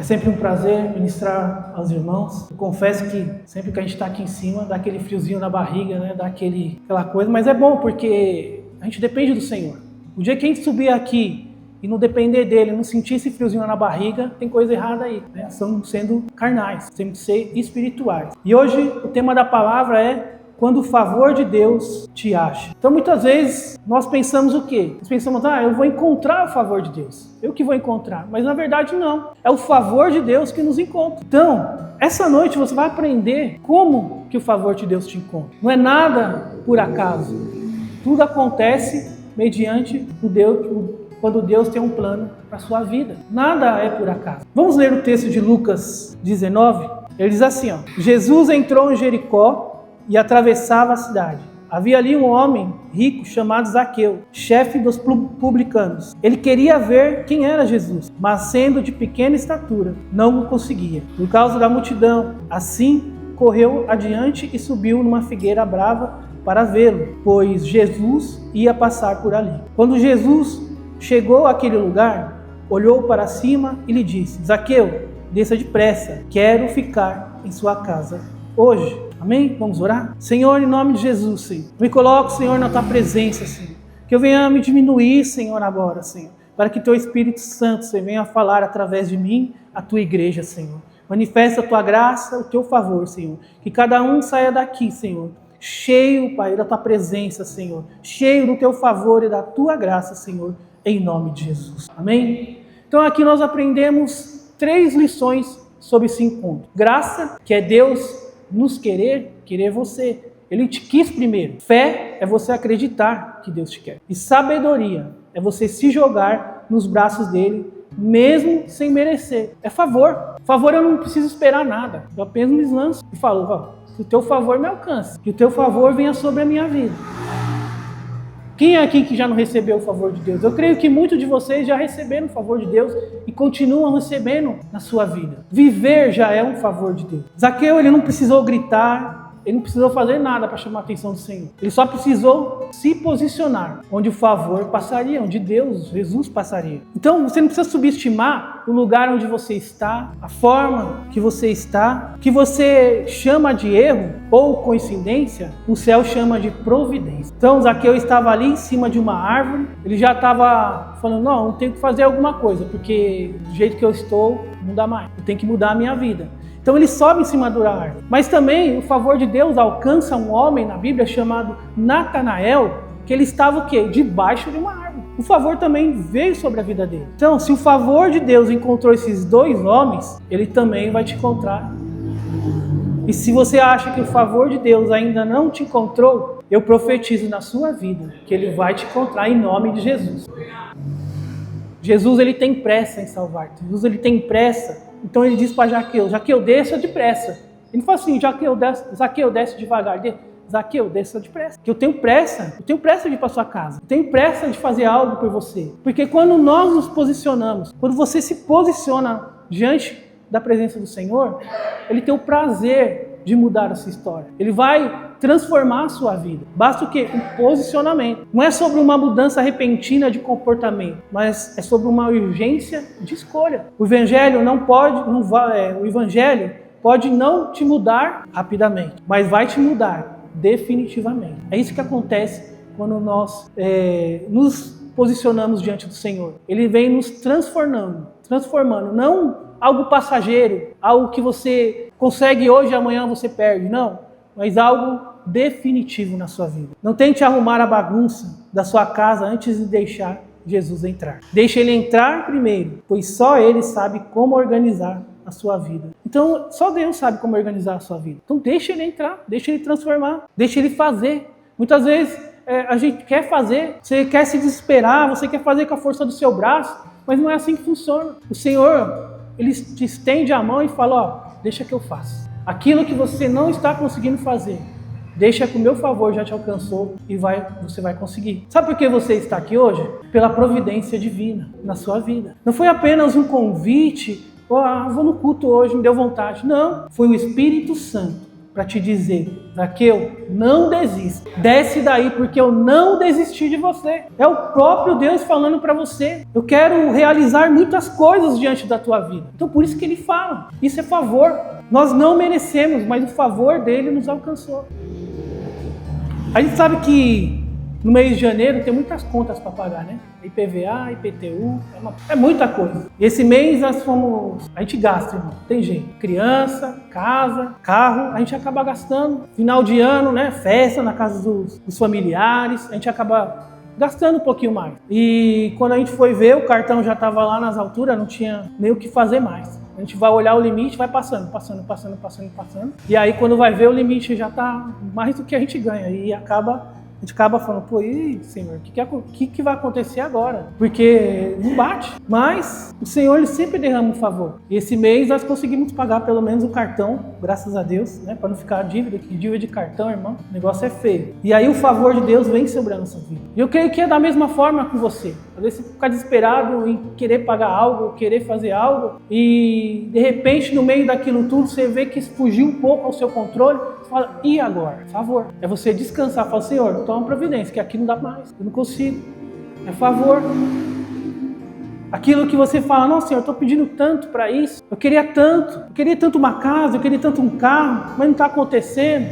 É sempre um prazer ministrar aos irmãos. Eu confesso que sempre que a gente está aqui em cima, dá aquele friozinho na barriga, né? Dá aquela coisa, mas é bom porque a gente depende do Senhor. O dia que a gente subir aqui e não depender dele, não sentir esse friozinho na barriga, tem coisa errada aí, né? Estamos sendo carnais, temos que ser espirituais. E hoje o tema da palavra é quando o favor de Deus te acha. Então muitas vezes nós pensamos o quê? Nós pensamos, eu vou encontrar o favor de Deus. Eu que vou encontrar. Mas na verdade não. É o favor de Deus que nos encontra. Então, essa noite você vai aprender como que o favor de Deus te encontra. Não é nada por acaso. Tudo acontece mediante quando Deus tem um plano para a sua vida. Nada é por acaso. Vamos ler o texto de Lucas 19? Ele diz assim, Jesus entrou em Jericó e atravessava a cidade. Havia ali um homem rico chamado Zaqueu, chefe dos publicanos. Ele queria ver quem era Jesus, mas sendo de pequena estatura, não o conseguia, por causa da multidão. Assim, correu adiante e subiu numa figueira brava para vê-lo, pois Jesus ia passar por ali. Quando Jesus chegou àquele lugar, olhou para cima e lhe disse: Zaqueu, desça depressa, quero ficar em sua casa hoje. Amém? Vamos orar? Senhor, em nome de Jesus, Senhor, me coloco, Senhor, na Tua presença, Senhor. Que eu venha me diminuir, Senhor, agora, Senhor. Para que Teu Espírito Santo, Senhor, venha falar através de mim, a Tua igreja, Senhor. Manifesta a Tua graça, o Teu favor, Senhor. Que cada um saia daqui, Senhor, cheio, Pai, da Tua presença, Senhor. Cheio do Teu favor e da Tua graça, Senhor. Em nome de Jesus. Amém? Então aqui nós aprendemos 3 lições sobre esse encontro. Graça, que é Deus nos querer você. Ele te quis primeiro. Fé é você acreditar que Deus te quer. E sabedoria é você se jogar nos braços dele, mesmo sem merecer. É favor. Favor eu não preciso esperar nada. Eu apenas me lanço e falo, que o teu favor me alcance. Que o teu favor venha sobre a minha vida. Quem é aqui que já não recebeu o favor de Deus? Eu creio que muitos de vocês já receberam o favor de Deus e continuam recebendo na sua vida. Viver já é um favor de Deus. Zaqueu, ele não precisou gritar, ele não precisou fazer nada para chamar a atenção do Senhor. Ele só precisou se posicionar onde o favor passaria, onde Deus, Jesus passaria. Então, você não precisa subestimar o lugar onde você está, a forma que você está, que você chama de erro ou coincidência, o céu chama de providência. Então, Zaqueu estava ali em cima de uma árvore, ele já estava falando, não, eu tenho que fazer alguma coisa, porque do jeito que eu estou, não dá mais, eu tenho que mudar a minha vida. Então ele sobe em cima da árvore. Mas também o favor de Deus alcança um homem na Bíblia chamado Natanael, que ele estava o quê? Debaixo de uma árvore. O favor também veio sobre a vida dele. Então, se o favor de Deus encontrou esses 2 homens, ele também vai te encontrar. E se você acha que o favor de Deus ainda não te encontrou, eu profetizo na sua vida que ele vai te encontrar em nome de Jesus. Jesus, ele tem pressa em salvar. Jesus, ele tem pressa. Então ele diz para Zaqueu, desça depressa. Ele não fala assim, Zaqueu, desce devagar. Zaqueu, desça depressa. Que eu tenho pressa de ir para sua casa. Eu tenho pressa de fazer algo por você. Porque quando nós nos posicionamos, quando você se posiciona diante da presença do Senhor, Ele tem o prazer de mudar a sua história. Ele vai transformar a sua vida. Basta o quê? Um posicionamento. Não é sobre uma mudança repentina de comportamento, mas é sobre uma urgência de escolha. O Evangelho o Evangelho pode não te mudar rapidamente, mas vai te mudar definitivamente. É isso que acontece quando nós nos posicionamos diante do Senhor. Ele vem nos transformando, não algo passageiro, algo que você consegue hoje e amanhã você perde, não, mas algo definitivo na sua vida. Não tente arrumar a bagunça da sua casa antes de deixar Jesus entrar. Deixe Ele entrar primeiro, pois só Ele sabe como organizar a sua vida. Então, só Deus sabe como organizar a sua vida. Então, deixe Ele entrar, deixe Ele transformar, deixe Ele fazer. Muitas vezes, a gente quer fazer, você quer se desesperar, você quer fazer com a força do seu braço, mas não é assim que funciona. O Senhor, Ele te estende a mão e fala, deixa que eu faço. Aquilo que você não está conseguindo fazer, deixa que o meu favor já te alcançou e você vai conseguir. Sabe por que você está aqui hoje? Pela providência divina na sua vida. Não foi apenas um convite, vou no culto hoje, me deu vontade. Não, foi o Espírito Santo para te dizer: Zaqueu, não desista. Desce daí, porque eu não desisti de você. É o próprio Deus falando para você. Eu quero realizar muitas coisas diante da tua vida. Então por isso que ele fala. Isso é favor. Nós não merecemos, mas o favor dele nos alcançou. A gente sabe que no mês de janeiro tem muitas contas para pagar, né? IPVA, IPTU, é muita coisa. E esse mês a gente gasta, irmão, tem jeito. Criança, casa, carro, a gente acaba gastando. Final de ano, né? Festa na casa dos familiares, a gente acaba gastando um pouquinho mais. E quando a gente foi ver, o cartão já estava lá nas alturas, não tinha nem o que fazer mais. A gente vai olhar o limite, vai passando. E aí quando vai ver, o limite já está mais do que a gente ganha. E a gente acaba falando: pô, e Senhor, o que vai acontecer agora? Porque não bate. Mas o Senhor, ele sempre derrama um favor. E esse mês nós conseguimos pagar pelo menos o cartão, graças a Deus, né? Para não ficar dívida, que dívida de cartão, irmão, o negócio é feio. E aí o favor de Deus vem sobre a nossa vida. E eu creio que é da mesma forma com você. Às vezes você fica desesperado em querer pagar algo, querer fazer algo, e de repente no meio daquilo tudo você vê que fugiu um pouco ao seu controle. Fala: e agora? Favor. É você descansar. Fala: Senhor, toma providência, que aqui não dá mais. Eu não consigo. É favor. Aquilo que você fala: não, Senhor, eu estou pedindo tanto para isso. Eu queria tanto uma casa, eu queria tanto um carro, mas não está acontecendo.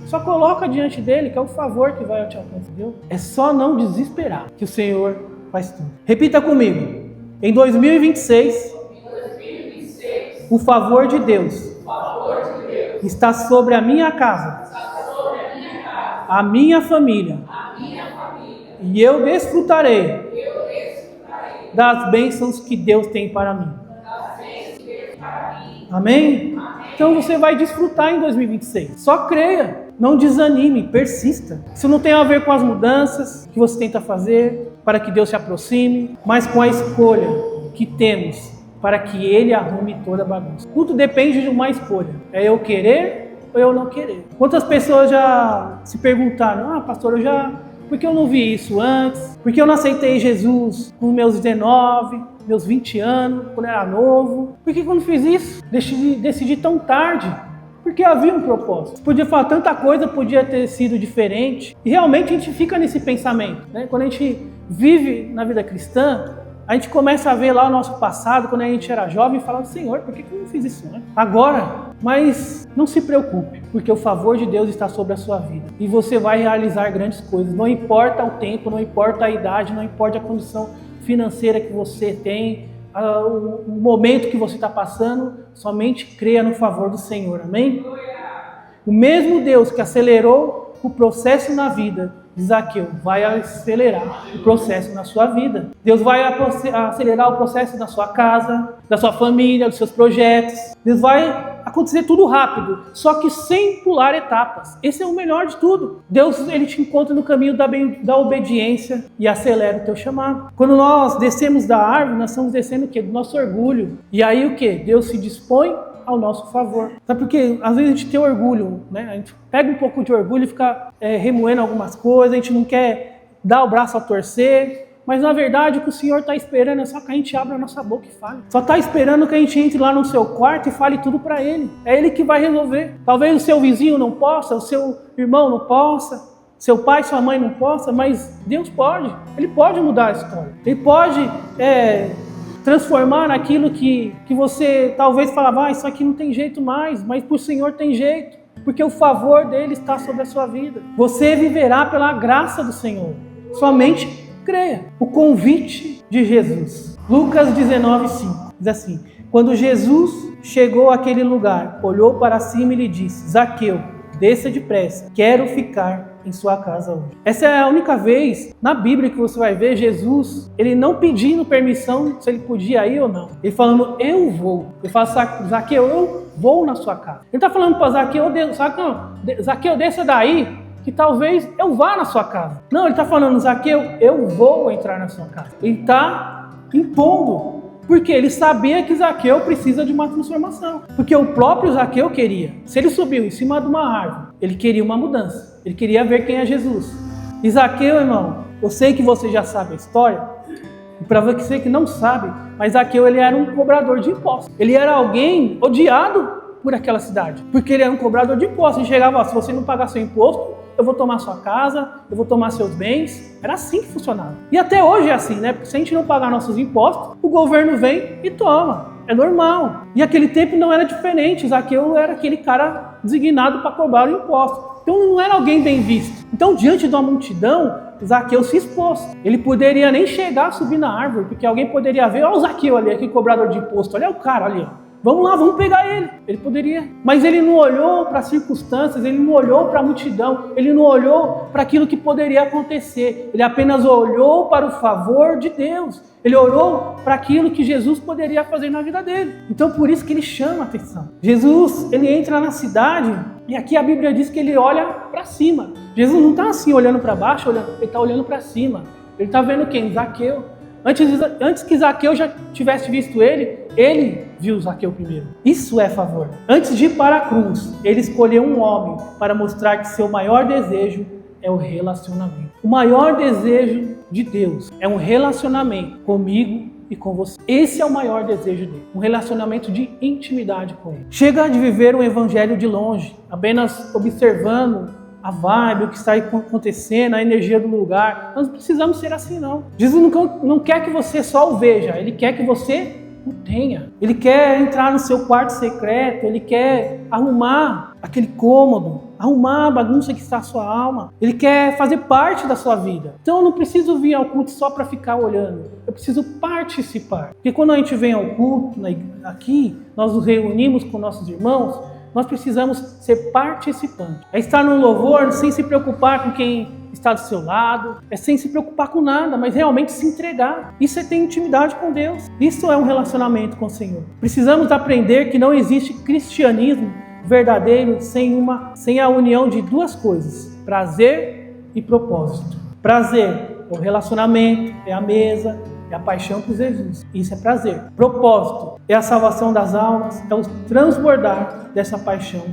Só coloca diante dele, que é o favor que vai te alcançar. Viu? É só não desesperar, que o Senhor faz tudo. Repita comigo. Em 2026, o favor de Deus está sobre a minha casa, a minha família, e eu desfrutarei das bênçãos que Deus tem para mim. Amém? Então você vai desfrutar em 2026. Só creia, não desanime, persista. Isso não tem a ver com as mudanças que você tenta fazer para que Deus se aproxime, mas com a escolha que temos para que Ele arrume toda a bagunça. Tudo depende de uma escolha. É eu querer ou eu não querer. Quantas pessoas já se perguntaram: ah, pastor, por que eu não vi isso antes? Por que eu não aceitei Jesus com meus 19, meus 20 anos, quando eu era novo? Por que eu não fiz isso? Decidi tão tarde. Porque havia um propósito. Podia falar tanta coisa, podia ter sido diferente. E realmente a gente fica nesse pensamento, né? Quando a gente vive na vida cristã, a gente começa a ver lá o nosso passado, quando a gente era jovem, e fala: Senhor, por que eu não fiz isso antes? Agora, mas não se preocupe, porque o favor de Deus está sobre a sua vida. E você vai realizar grandes coisas. Não importa o tempo, não importa a idade, não importa a condição financeira que você tem, o momento que você está passando, somente creia no favor do Senhor. Amém? O mesmo Deus que acelerou o processo na vida de Zaqueu vai acelerar o processo na sua vida. Deus vai acelerar o processo da sua casa, da sua família, dos seus projetos. Deus vai acontecer tudo rápido, só que sem pular etapas. Esse é o melhor de tudo. Deus, ele te encontra no caminho da obediência e acelera o teu chamado. Quando nós descemos da árvore, nós estamos descendo o quê? Do nosso orgulho. E aí o quê? Deus se dispõe ao nosso favor. Sabe por quê? Às vezes a gente tem orgulho, né? A gente pega um pouco de orgulho e fica remoendo algumas coisas, a gente não quer dar o braço a torcer, mas na verdade o que o Senhor está esperando é só que a gente abra a nossa boca e fale. Só está esperando que a gente entre lá no seu quarto e fale tudo para Ele. É Ele que vai resolver. Talvez o seu vizinho não possa, o seu irmão não possa, seu pai, sua mãe não possa, mas Deus pode. Ele pode mudar a história. Ele pode transformar naquilo que você talvez falava: isso aqui não tem jeito mais, mas para o Senhor tem jeito, porque o favor dele está sobre a sua vida. Você viverá pela graça do Senhor. Somente creia. O convite de Jesus. Lucas 19:5 diz assim: quando Jesus chegou àquele lugar, olhou para cima e lhe disse: Zaqueu, desça depressa, quero ficar em sua casa hoje. Essa é a única vez na Bíblia que você vai ver Jesus, ele não pedindo permissão se ele podia ir ou não. Ele falando: eu vou. Ele fala: Zaqueu, eu vou na sua casa. Ele está falando para Zaqueu: Zaqueu, desça daí, que talvez eu vá na sua casa. Não, ele está falando: Zaqueu, eu vou entrar na sua casa. Ele está impondo. Porque ele sabia que Zaqueu precisa de uma transformação. Porque o próprio Zaqueu queria. Se ele subiu em cima de uma árvore, ele queria uma mudança. Ele queria ver quem é Jesus. E Zaqueu, irmão, eu sei que você já sabe a história. E para você que não sabe, mas Zaqueu, ele era um cobrador de impostos. Ele era alguém odiado por aquela cidade, porque ele era um cobrador de impostos. Ele chegava, se você não pagar seu imposto, eu vou tomar sua casa, eu vou tomar seus bens. Era assim que funcionava. E até hoje é assim, né? Porque se a gente não pagar nossos impostos, o governo vem e toma. É normal. E aquele tempo não era diferente. Zaqueu era aquele cara designado para cobrar o imposto. Então não era alguém bem visto. Então, diante de uma multidão, Zaqueu se expôs. Ele poderia nem chegar a subir na árvore, porque alguém poderia ver, olha o Zaqueu ali, aquele cobrador de imposto, olha o cara ali, ó. Vamos lá, vamos pegar ele. Ele poderia. Mas ele não olhou para as circunstâncias, ele não olhou para a multidão, ele não olhou para aquilo que poderia acontecer. Ele apenas olhou para o favor de Deus. Ele olhou para aquilo que Jesus poderia fazer na vida dele. Então, por isso que ele chama a atenção. Jesus, ele entra na cidade e aqui a Bíblia diz que ele olha para cima. Jesus não está assim olhando para baixo, ele está olhando para cima. Ele está vendo quem? Zaqueu. Antes que Zaqueu já tivesse visto ele viu Zaqueu primeiro. Isso é favor. Antes de ir para a cruz, ele escolheu um homem para mostrar que seu maior desejo é o relacionamento. O maior desejo de Deus é um relacionamento comigo e com você. Esse é o maior desejo dele. Um relacionamento de intimidade com ele. Chega de viver o evangelho de longe, apenas observando a vibe, o que está acontecendo, a energia do lugar. Nós não precisamos ser assim, não. Jesus não quer que você só o veja, ele quer que você o tenha. Ele quer entrar no seu quarto secreto, ele quer arrumar aquele cômodo, arrumar a bagunça que está a sua alma. Ele quer fazer parte da sua vida. Então eu não preciso vir ao culto só para ficar olhando, eu preciso participar. Porque quando a gente vem ao culto, aqui, nós nos reunimos com nossos irmãos, nós precisamos ser participantes. É estar no louvor sem se preocupar com quem está do seu lado, é sem se preocupar com nada, mas realmente se entregar. Isso é ter intimidade com Deus. Isso é um relacionamento com o Senhor. Precisamos aprender que não existe cristianismo verdadeiro sem a união de duas coisas: prazer e propósito. Prazer é o relacionamento, é a mesa, é a paixão por Jesus. Isso é prazer. Propósito é a salvação das almas, é o transbordar dessa paixão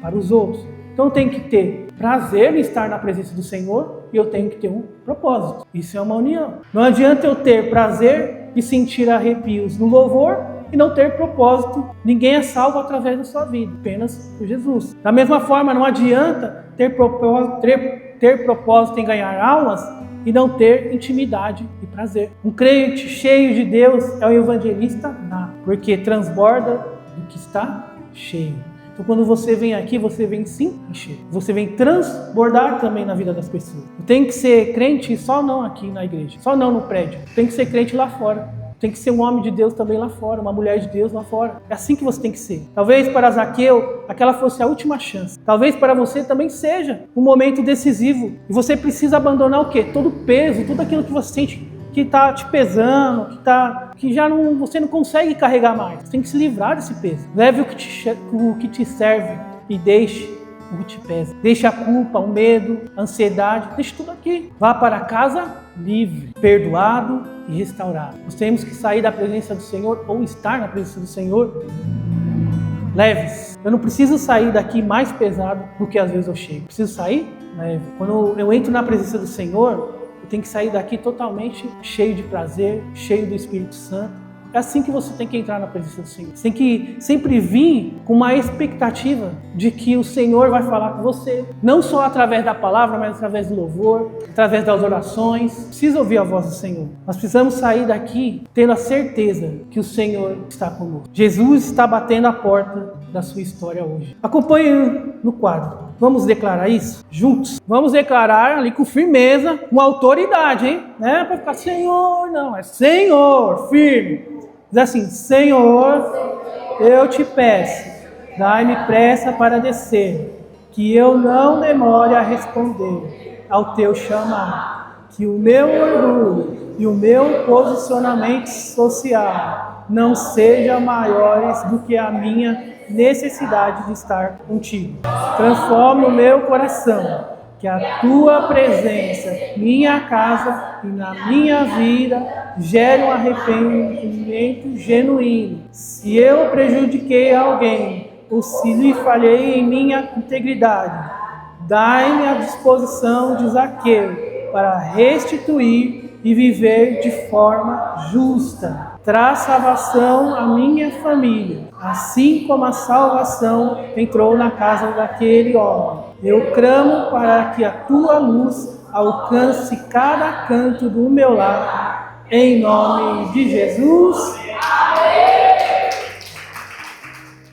para os outros. Então eu tenho que ter prazer em estar na presença do Senhor e eu tenho que ter um propósito. Isso é uma união. Não adianta eu ter prazer e sentir arrepios no louvor e não ter propósito. Ninguém é salvo através da sua vida, apenas por Jesus. Da mesma forma, não adianta ter propósito em ganhar almas e não ter intimidade e prazer. Um crente cheio de Deus é um evangelista nato, porque transborda do que está cheio. Então quando você vem aqui, você vem sim encher. Você vem transbordar também na vida das pessoas. Tem que ser crente só não aqui na igreja, só não no prédio. Tem que ser crente lá fora. Tem que ser um homem de Deus também lá fora, uma mulher de Deus lá fora. É assim que você tem que ser. Talvez para Zaqueu aquela fosse a última chance. Talvez para você também seja um momento decisivo. E você precisa abandonar o quê? Todo o peso, tudo aquilo que você sente que está te pesando, que já não, você não consegue carregar mais. Você tem que se livrar desse peso. Leve o que te serve e deixe o que te pesa. Deixe a culpa, o medo, a ansiedade, deixe tudo aqui. Vá para casa livre, perdoado e restaurado. Nós temos que sair da presença do Senhor ou estar na presença do Senhor leves. Eu não preciso sair daqui mais pesado do que às vezes eu chego. Eu preciso sair leve. Quando eu entro na presença do Senhor, eu tenho que sair daqui totalmente cheio de prazer, cheio do Espírito Santo. É assim que você tem que entrar na presença do Senhor. Você tem que sempre vir com uma expectativa de que o Senhor vai falar com você. Não só através da palavra, mas através do louvor, através das orações. Precisa ouvir a voz do Senhor. Nós precisamos sair daqui tendo a certeza que o Senhor está conosco. Jesus está batendo a porta da sua história hoje. Acompanhe no quadro. Vamos declarar isso juntos? Vamos declarar ali com firmeza, com autoridade, hein? Não é para ficar Senhor, não. É Senhor, firme. Diz assim: Senhor, eu te peço, dai-me pressa para descer, que eu não demore a responder ao teu chamado, que o meu orgulho e o meu posicionamento social não sejam maiores do que a minha necessidade de estar contigo. Transforma o meu coração, que a tua presença, minha casa e na minha vida gere um arrependimento genuíno. Se eu prejudiquei alguém ou se lhe falhei em minha integridade, dai-me a disposição de Zaqueu para restituir e viver de forma justa. Traz salvação à minha família, assim como a salvação entrou na casa daquele homem. Eu clamo para que a tua luz alcance cada canto do meu lar, em nome de Jesus.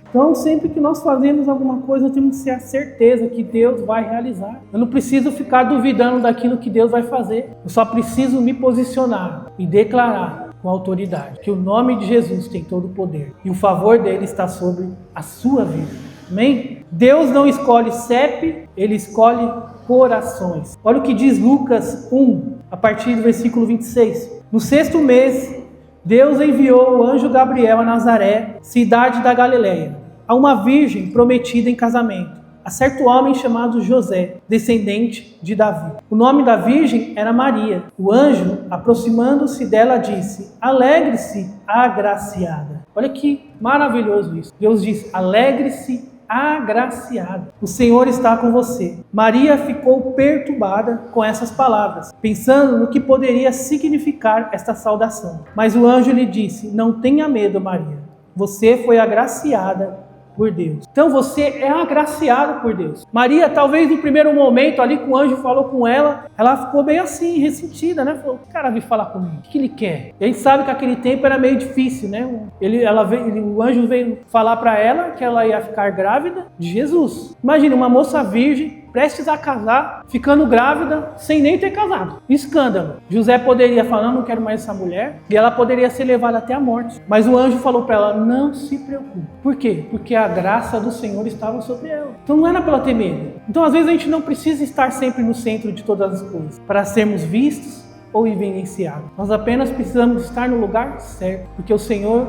Então, sempre que nós fazemos alguma coisa, temos que ter a certeza que Deus vai realizar. Eu não preciso ficar duvidando daquilo que Deus vai fazer. Eu só preciso me posicionar e declarar com autoridade que o nome de Jesus tem todo o poder e o favor dele está sobre a sua vida. Amém? Deus não escolhe CEP, ele escolhe corações. Olha o que diz Lucas 1, a partir do versículo 26. No 6º mês, Deus enviou o anjo Gabriel a Nazaré, cidade da Galileia, a uma virgem prometida em casamento, a certo homem chamado José, descendente de Davi. O nome da virgem era Maria. O anjo, aproximando-se dela, disse: alegre-se, agraciada. Olha que maravilhoso isso. Deus diz: alegre-se, agraciada. O Senhor está com você. Maria ficou perturbada com essas palavras, pensando no que poderia significar esta saudação. Mas o anjo lhe disse: não tenha medo, Maria. Você foi agraciada por Deus. Então você é agraciado por Deus. Maria, talvez no primeiro momento ali que o anjo falou com ela, ela ficou bem assim, ressentida, né? Falou: o cara veio falar comigo, o que ele quer? E a gente sabe que aquele tempo era meio difícil, né? O anjo veio falar para ela que ela ia ficar grávida de Jesus. Imagina, uma moça virgem, prestes a casar, ficando grávida, sem nem ter casado. Escândalo. José poderia falar: não quero mais essa mulher, e ela poderia ser levada até a morte. Mas o anjo falou para ela: não se preocupe. Por quê? Porque a graça do Senhor estava sobre ela. Então não era para ela ter medo. Então às vezes a gente não precisa estar sempre no centro de todas as coisas para sermos vistos ou evidenciados. Nós apenas precisamos estar no lugar certo, porque o Senhor,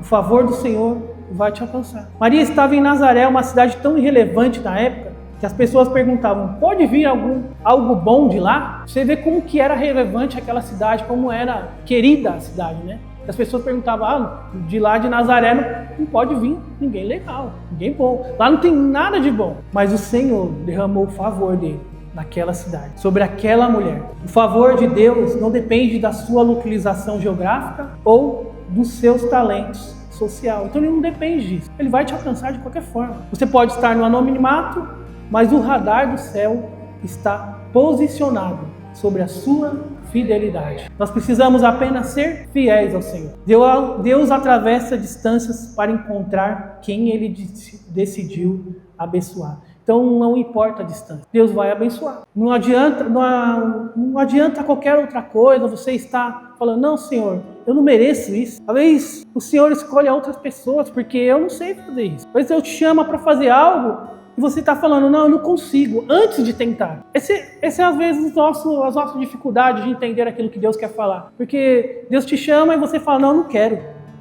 o favor do Senhor vai te alcançar. Maria estava em Nazaré, uma cidade tão irrelevante na época, que as pessoas perguntavam: pode vir algo bom de lá? Você vê como que era relevante aquela cidade, como era querida a cidade, né? As pessoas perguntavam: de lá de Nazaré não pode vir ninguém legal, ninguém bom. Lá não tem nada de bom. Mas o Senhor derramou o favor dele naquela cidade, sobre aquela mulher. O favor de Deus não depende da sua localização geográfica ou dos seus talentos social. Então ele não depende disso. Ele vai te alcançar de qualquer forma. Você pode estar no anonimato, mas o radar do céu está posicionado sobre a sua fidelidade. Nós precisamos apenas ser fiéis ao Senhor. Deus atravessa distâncias para encontrar quem Ele decidiu abençoar. Então não importa a distância, Deus vai abençoar. Não adianta qualquer outra coisa, você está falando: não, Senhor, eu não mereço isso. Talvez o Senhor escolha outras pessoas, porque eu não sei fazer isso. Talvez eu te chama para fazer algo e você está falando: não, eu não consigo, antes de tentar. Essa é às vezes as nossas dificuldades de entender aquilo que Deus quer falar. Porque Deus te chama e você fala: não, eu não quero.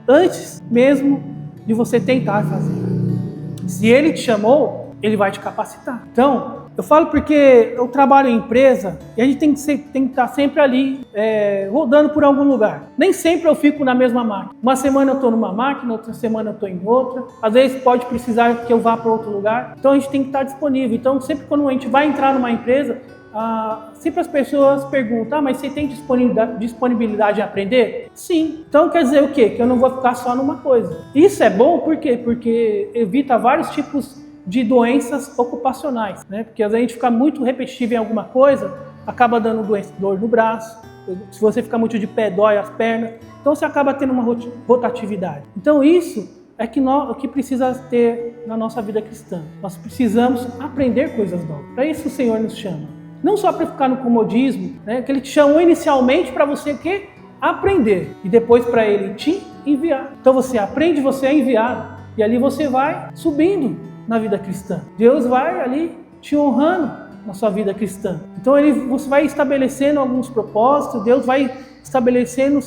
Antes mesmo de você tentar fazer. Se Ele te chamou, Ele vai te capacitar. Então, eu falo porque eu trabalho em empresa e a gente tem que estar sempre ali, rodando por algum lugar. Nem sempre eu fico na mesma máquina. Uma semana eu estou numa máquina, outra semana eu estou em outra. Às vezes pode precisar que eu vá para outro lugar. Então a gente tem que estar disponível. Então sempre quando a gente vai entrar numa empresa, sempre as pessoas perguntam: mas você tem disponibilidade de aprender? Sim. Então quer dizer o quê? Que eu não vou ficar só numa coisa. Isso é bom por quê? Porque evita vários tipos de doenças ocupacionais, né? Porque às vezes a gente fica muito repetitivo em alguma coisa, acaba dando dor no braço. Se você ficar muito de pé, dói as pernas. Então você acaba tendo uma rotatividade. Então isso é o que precisa ter na nossa vida cristã. Nós precisamos aprender coisas novas. Para isso o Senhor nos chama. Não só para ficar no comodismo, né? Que Ele te chamou inicialmente para você o quê? Aprender. E depois para Ele te enviar. Então você aprende, você é enviado. E ali você vai subindo na vida cristã. Deus vai ali te honrando na sua vida cristã. Então você vai estabelecendo alguns propósitos, Deus vai estabelecendo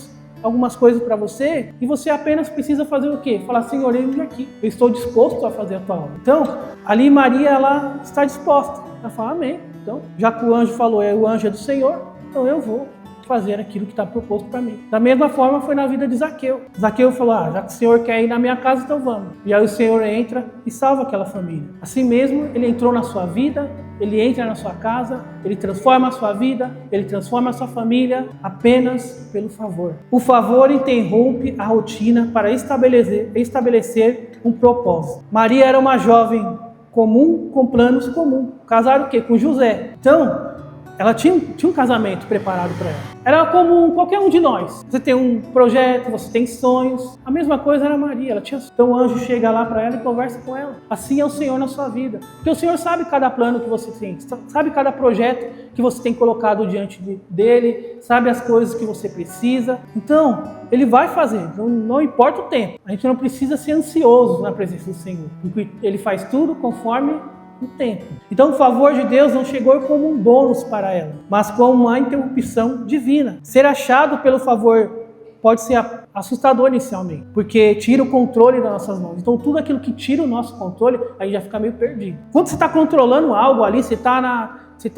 algumas coisas para você e você apenas precisa fazer o quê? Falar: Senhor, eis-me aqui, eu estou disposto a fazer a tua obra. Então, ali Maria, ela está disposta. Ela fala: amém. Então, já que o anjo falou, o anjo é do Senhor, então eu vou. fazer aquilo que está proposto para mim. Da mesma forma foi na vida de Zaqueu. Zaqueu falou, já que o Senhor quer ir na minha casa, então vamos. E aí o Senhor entra e salva aquela família. Assim mesmo, ele entrou na sua vida, ele entra na sua casa, ele transforma a sua vida, ele transforma a sua família apenas pelo favor. O favor interrompe a rotina para estabelecer um propósito. Maria era uma jovem comum com planos comuns. Casaram o quê? Com José. Então, ela tinha um casamento preparado para ela. Era como qualquer um de nós. Você tem um projeto, você tem sonhos. A mesma coisa era Maria. Então o anjo chega lá para ela e conversa com ela. Assim é o Senhor na sua vida. Porque o Senhor sabe cada plano que você tem. Sabe cada projeto que você tem colocado diante dele. Sabe as coisas que você precisa. Então, ele vai fazer. Não importa o tempo. A gente não precisa ser ansioso na presença do Senhor. Porque ele faz tudo conforme o tempo. Então o favor de Deus não chegou como um bônus para ela, mas como uma interrupção divina. Ser achado pelo favor pode ser assustador inicialmente, porque tira o controle das nossas mãos. Então tudo aquilo que tira o nosso controle, aí já fica meio perdido. Quando você está controlando algo ali, você está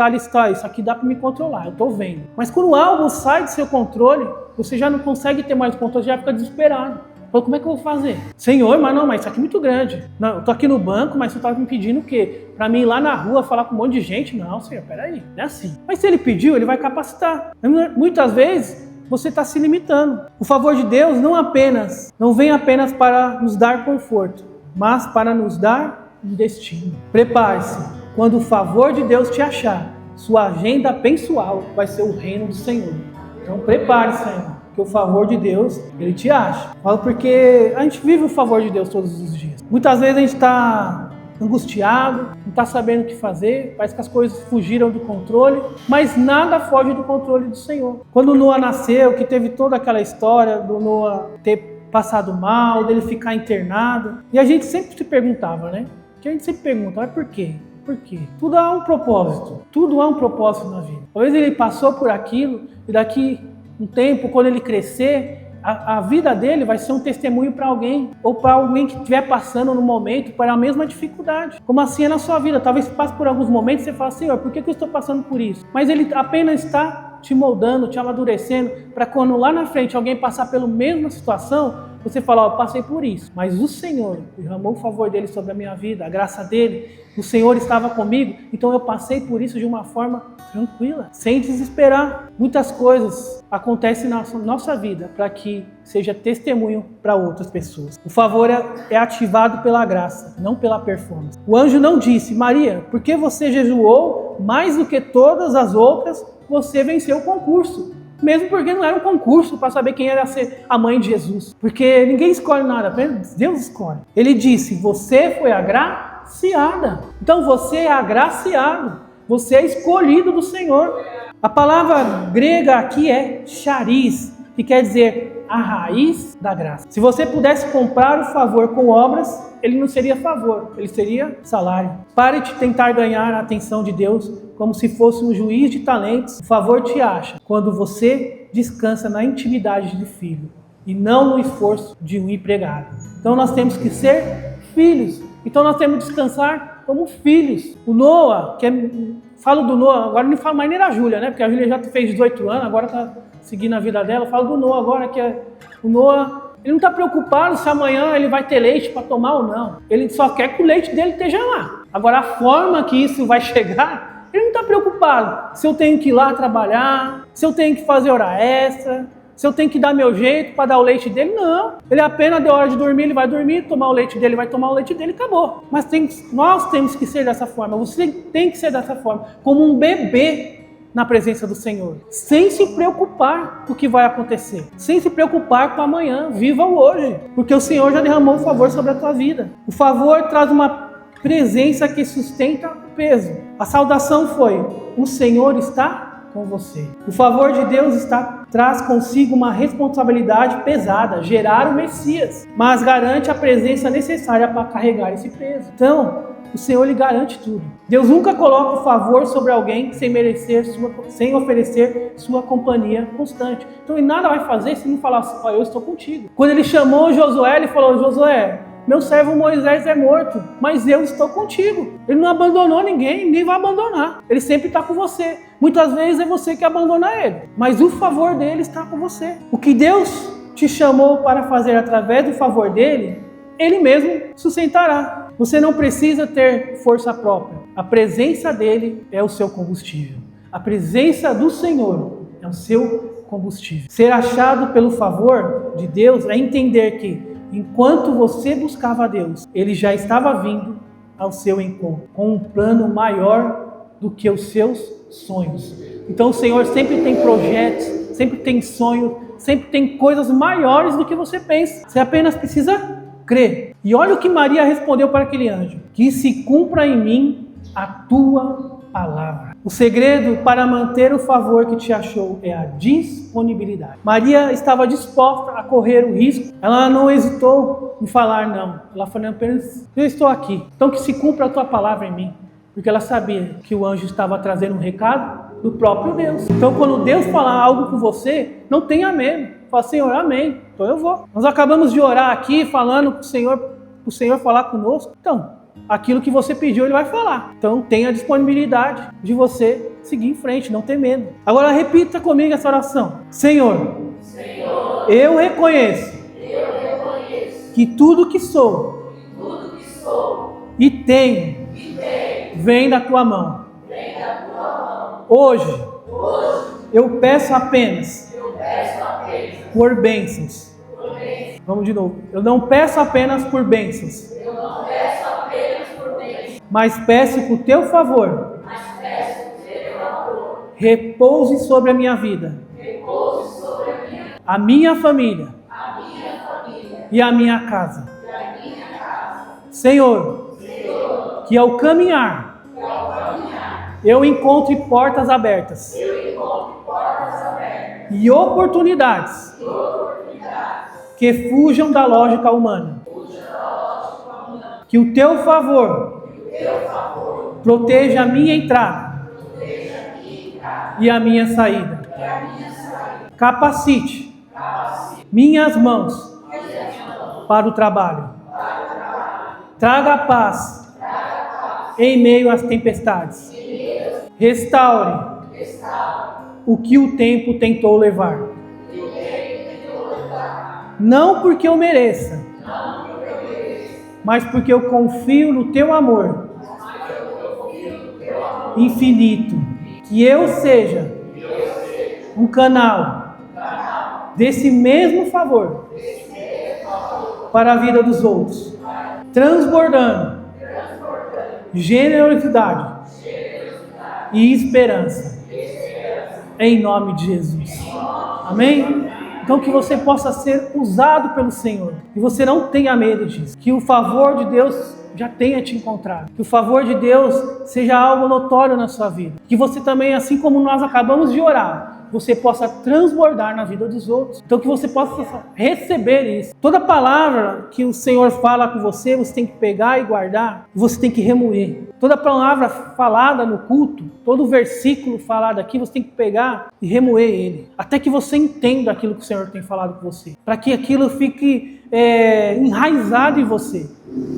ali, isso aqui dá para me controlar, eu estou vendo. Mas quando algo sai do seu controle, você já não consegue ter mais controle, já fica desesperado. Como é que eu vou fazer? Senhor, mas isso aqui é muito grande. Não, eu tô aqui no banco, mas você tá me pedindo o quê? Para mim ir lá na rua falar com um monte de gente? Não, Senhor, peraí, não é assim. Mas se ele pediu, ele vai capacitar. Muitas vezes, você está se limitando. O favor de Deus não vem apenas para nos dar conforto, mas para nos dar um destino. Prepare-se. Quando o favor de Deus te achar, sua agenda pessoal vai ser o reino do Senhor. Então prepare-se, Senhor. Que o favor de Deus, ele te acha. Falo porque a gente vive o favor de Deus todos os dias. Muitas vezes a gente está angustiado, não está sabendo o que fazer, parece que as coisas fugiram do controle, mas nada foge do controle do Senhor. Quando Noa nasceu, que teve toda aquela história do Noa ter passado mal, dele ficar internado, e a gente sempre se perguntava, né? Que a gente sempre pergunta, mas por quê? Por quê? Tudo há um propósito. Tudo há um propósito na vida. Talvez ele passou por aquilo e daqui um tempo, quando ele crescer, a vida dele vai ser um testemunho para alguém, ou para alguém que estiver passando no momento por a mesma dificuldade. Como assim é na sua vida? Talvez você passe por alguns momentos e você fala, Senhor, por que eu estou passando por isso? Mas ele apenas está te moldando, te amadurecendo, para quando lá na frente alguém passar pela mesma situação, você fala, eu passei por isso, mas o Senhor derramou o favor dele sobre a minha vida, a graça dele, o Senhor estava comigo, então eu passei por isso de uma forma tranquila, sem desesperar. Muitas coisas acontecem na nossa vida para que seja testemunho para outras pessoas. O favor é ativado pela graça, não pela performance. O anjo não disse, Maria, porque você jejuou mais do que todas as outras, você venceu o concurso. Mesmo porque não era um concurso para saber quem era ser a mãe de Jesus. Porque ninguém escolhe nada, apenas Deus escolhe. Ele disse, você foi agraciada. Então você é agraciado. Você é escolhido do Senhor. A palavra grega aqui é charis, que quer dizer a raiz da graça. Se você pudesse comprar o favor com obras, ele não seria favor, ele seria salário. Pare de tentar ganhar a atenção de Deus como se fosse um juiz de talentos. O favor te acha quando você descansa na intimidade de filho e não no esforço de um empregado. Então nós temos que ser filhos. Então nós temos que descansar como filhos. O Noa, falo do Noa, agora não falo mais nem da Júlia, né? Porque a Júlia já fez 18 anos, agora está seguindo a vida dela. Eu falo do Noa agora, o Noa, ele não está preocupado se amanhã ele vai ter leite para tomar ou não. Ele só quer que o leite dele esteja lá. Agora a forma que isso vai chegar, ele não está preocupado se eu tenho que ir lá trabalhar, se eu tenho que fazer hora extra, se eu tenho que dar meu jeito para dar o leite dele, não. Ele apenas deu hora de dormir, ele vai dormir, tomar o leite dele, vai tomar o leite dele e acabou. Mas nós temos que ser dessa forma, você tem que ser dessa forma, como um bebê na presença do Senhor, sem se preocupar com o que vai acontecer, sem se preocupar com amanhã, viva o hoje, porque o Senhor já derramou o favor sobre a tua vida. O favor traz uma presença que sustenta o peso. A saudação foi, o Senhor está com você. O favor de Deus traz consigo uma responsabilidade pesada, gerar o Messias, mas garante a presença necessária para carregar esse peso. Então, o Senhor lhe garante tudo. Deus nunca coloca o favor sobre alguém sem oferecer sua companhia constante. Então ele nada vai fazer se não falar assim, eu estou contigo. Quando ele chamou Josué, ele falou, Josué, meu servo Moisés é morto, mas eu estou contigo. Ele não abandonou ninguém, nem vai abandonar. Ele sempre está com você. Muitas vezes é você que abandona ele, mas o favor dele está com você. O que Deus te chamou para fazer através do favor dele, ele mesmo sustentará. Você não precisa ter força própria. A presença dele é o seu combustível. A presença do Senhor é o seu combustível. Ser achado pelo favor de Deus é entender que, enquanto você buscava a Deus, ele já estava vindo ao seu encontro, com um plano maior do que os seus sonhos. Então o Senhor sempre tem projetos, sempre tem sonhos, sempre tem coisas maiores do que você pensa. Você apenas precisa crer. E olha o que Maria respondeu para aquele anjo: que se cumpra em mim a tua palavra. O segredo para manter o favor que te achou é a disponibilidade. Maria estava disposta a correr o risco. Ela não hesitou em falar não. Ela falou apenas: eu estou aqui. Então que se cumpra a tua palavra em mim. Porque ela sabia que o anjo estava trazendo um recado do próprio Deus. Então quando Deus falar algo com você, não tenha medo. Fala: Senhor, amém. Então eu vou. Nós acabamos de orar aqui falando para o Senhor falar conosco. Então, aquilo que você pediu, ele vai falar. Então tenha a disponibilidade de você seguir em frente, não ter medo. Agora repita comigo essa oração: Senhor, eu reconheço que tudo que sou e tenho vem da tua mão. Hoje eu peço apenas por bênçãos. Vamos de novo. Eu não peço apenas por bênçãos, mas peço que o teu favor repouse sobre a minha vida, a minha família e a minha casa. Senhor, que ao caminhar eu encontre portas abertas e oportunidades que fujam da lógica humana. Que o teu favor proteja a minha entrada e a minha saída. Capacite minhas mãos para o trabalho. Traga paz em meio às tempestades. Restaure o que o tempo tentou levar. Não porque eu mereça, mas porque eu confio no teu amor infinito. Que eu seja um canal desse mesmo favor para a vida dos outros, transbordando generosidade e esperança, em nome de Jesus. Amém? Então que você possa ser usado pelo Senhor, e você não tenha medo disso, que o favor de Deus já tenha te encontrado, que o favor de Deus seja algo notório na sua vida, que você também, assim como nós acabamos de orar, você possa transbordar na vida dos outros. Então que você possa receber isso. Toda palavra que o Senhor fala com você, você tem que pegar e guardar, você tem que remoer. Toda palavra falada no culto, todo versículo falado aqui, você tem que pegar e remoer ele, até que você entenda aquilo que o Senhor tem falado com você, para que aquilo fique enraizado em você.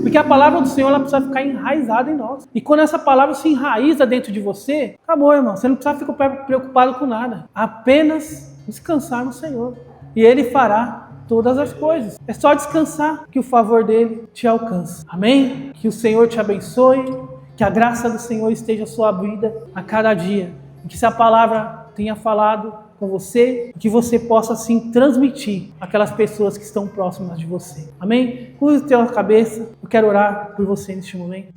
Porque a palavra do Senhor, ela precisa ficar enraizada em nós. E quando essa palavra se enraiza dentro de você, acabou, irmão. Você não precisa ficar preocupado com nada. Apenas descansar no Senhor. E Ele fará todas as coisas. É só descansar que o favor dEle te alcança. Amém? Que o Senhor te abençoe. Que a graça do Senhor esteja à sua vida a cada dia. E que se a palavra tenha falado com você, que você possa assim transmitir aquelas pessoas que estão próximas de você. Amém? Curva a tua cabeça, eu quero orar por você neste momento.